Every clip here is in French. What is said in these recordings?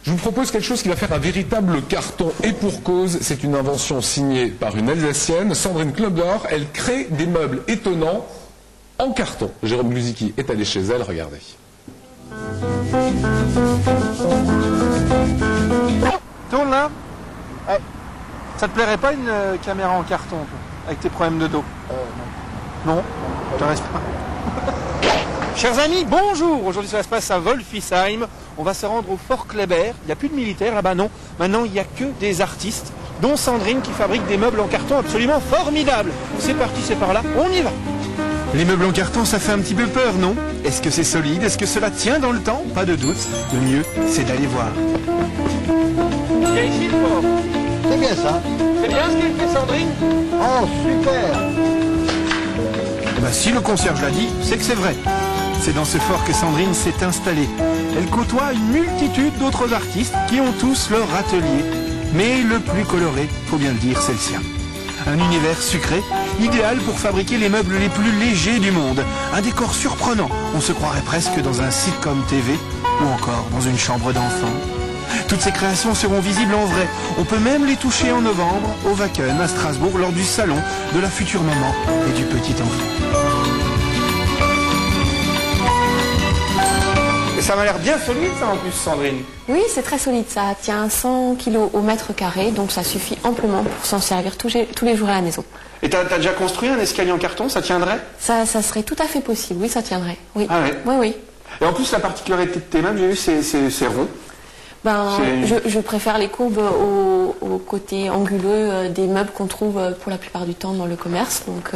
Je vous propose quelque chose qui va faire un véritable carton, et pour cause, c'est une invention signée par une Alsacienne, Sandrine Knobler. Elle crée des meubles étonnants en carton. Jérôme Glusicki est allé chez elle, regardez. Tourne là. Ouais. Ça te plairait pas une caméra en carton, toi, avec tes problèmes de dos? Non. Non, je te reste pas. Chers amis, bonjour. Aujourd'hui, ça se passe à Wolfisheim. On va se rendre au Fort Kléber. Il n'y a plus de militaires là-bas, non. Maintenant, il n'y a que des artistes, dont Sandrine qui fabrique des meubles en carton absolument formidables. C'est parti, c'est par là. On y va. Les meubles en carton, ça fait un petit peu peur, non? Est-ce que c'est solide? Est-ce que cela tient dans le temps? Pas de doute. Le mieux, c'est d'aller voir. Il y a ici le fort. C'est bien ça. C'est bien ce qu'il fait, Sandrine? Oh, super. Eh ben, si le concierge l'a dit, c'est que c'est vrai. C'est dans ce fort que Sandrine s'est installée. Elle côtoie une multitude d'autres artistes qui ont tous leur atelier. Mais le plus coloré, faut bien le dire, c'est le sien. Un univers sucré, idéal pour fabriquer les meubles les plus légers du monde. Un décor surprenant, on se croirait presque dans un sitcom TV ou encore dans une chambre d'enfant. Toutes ces créations seront visibles en vrai. On peut même les toucher en novembre au Wacken à Strasbourg lors du salon de la future maman et du petit enfant. Ça m'a l'air bien solide, ça, en plus, Sandrine. Oui, c'est très solide. Ça tient 100 kg au mètre carré, donc ça suffit amplement pour s'en servir tous les jours à la maison. Et t'as déjà construit un escalier en carton? Ça tiendrait? Ça serait tout à fait possible. Oui, ça tiendrait. Oui. Ah ouais. Oui, oui. Et en plus, la particularité de tes meubles, j'ai vu, c'est rond. Ben, je préfère les courbes au côté anguleux des meubles qu'on trouve pour la plupart du temps dans le commerce. Donc,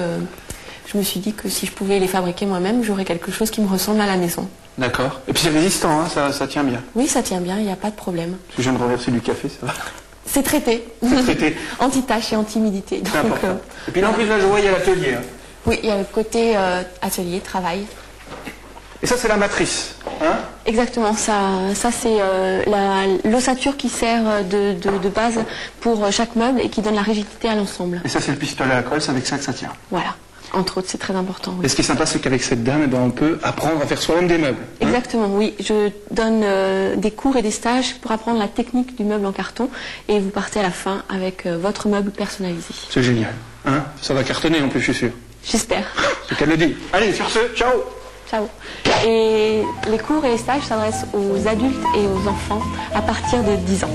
je me suis dit que si je pouvais les fabriquer moi-même, j'aurais quelque chose qui me ressemble à la maison. D'accord. Et puis c'est résistant, hein, ça tient bien. Oui, ça tient bien, il n'y a pas de problème. Parce que je viens de renverser du café, ça va. C'est traité. C'est traité. Anti-tache et anti-humidité. C'est important. Et puis là, en plus, là, je vois, il y a l'atelier. Hein. Oui, il y a le côté atelier, travail. Et ça, c'est la matrice, hein? Exactement, ça c'est l'ossature qui sert de base pour chaque meuble et qui donne la rigidité à l'ensemble. Et ça, c'est le pistolet à colle, c'est avec ça que ça tient. Voilà, entre autres, c'est très important. Oui. Et ce qui est sympa, c'est qu'avec cette dame, eh ben, on peut apprendre à faire soi-même des meubles. Hein? Exactement, oui. Je donne des cours et des stages pour apprendre la technique du meuble en carton et vous partez à la fin avec votre meuble personnalisé. C'est génial. Hein? Ça va cartonner en plus, je suis sûr. J'espère. C'est qu'elle le dit. Allez, sur ce, ciao! Ciao. Et les cours et les stages s'adressent aux adultes et aux enfants à partir de 10 ans.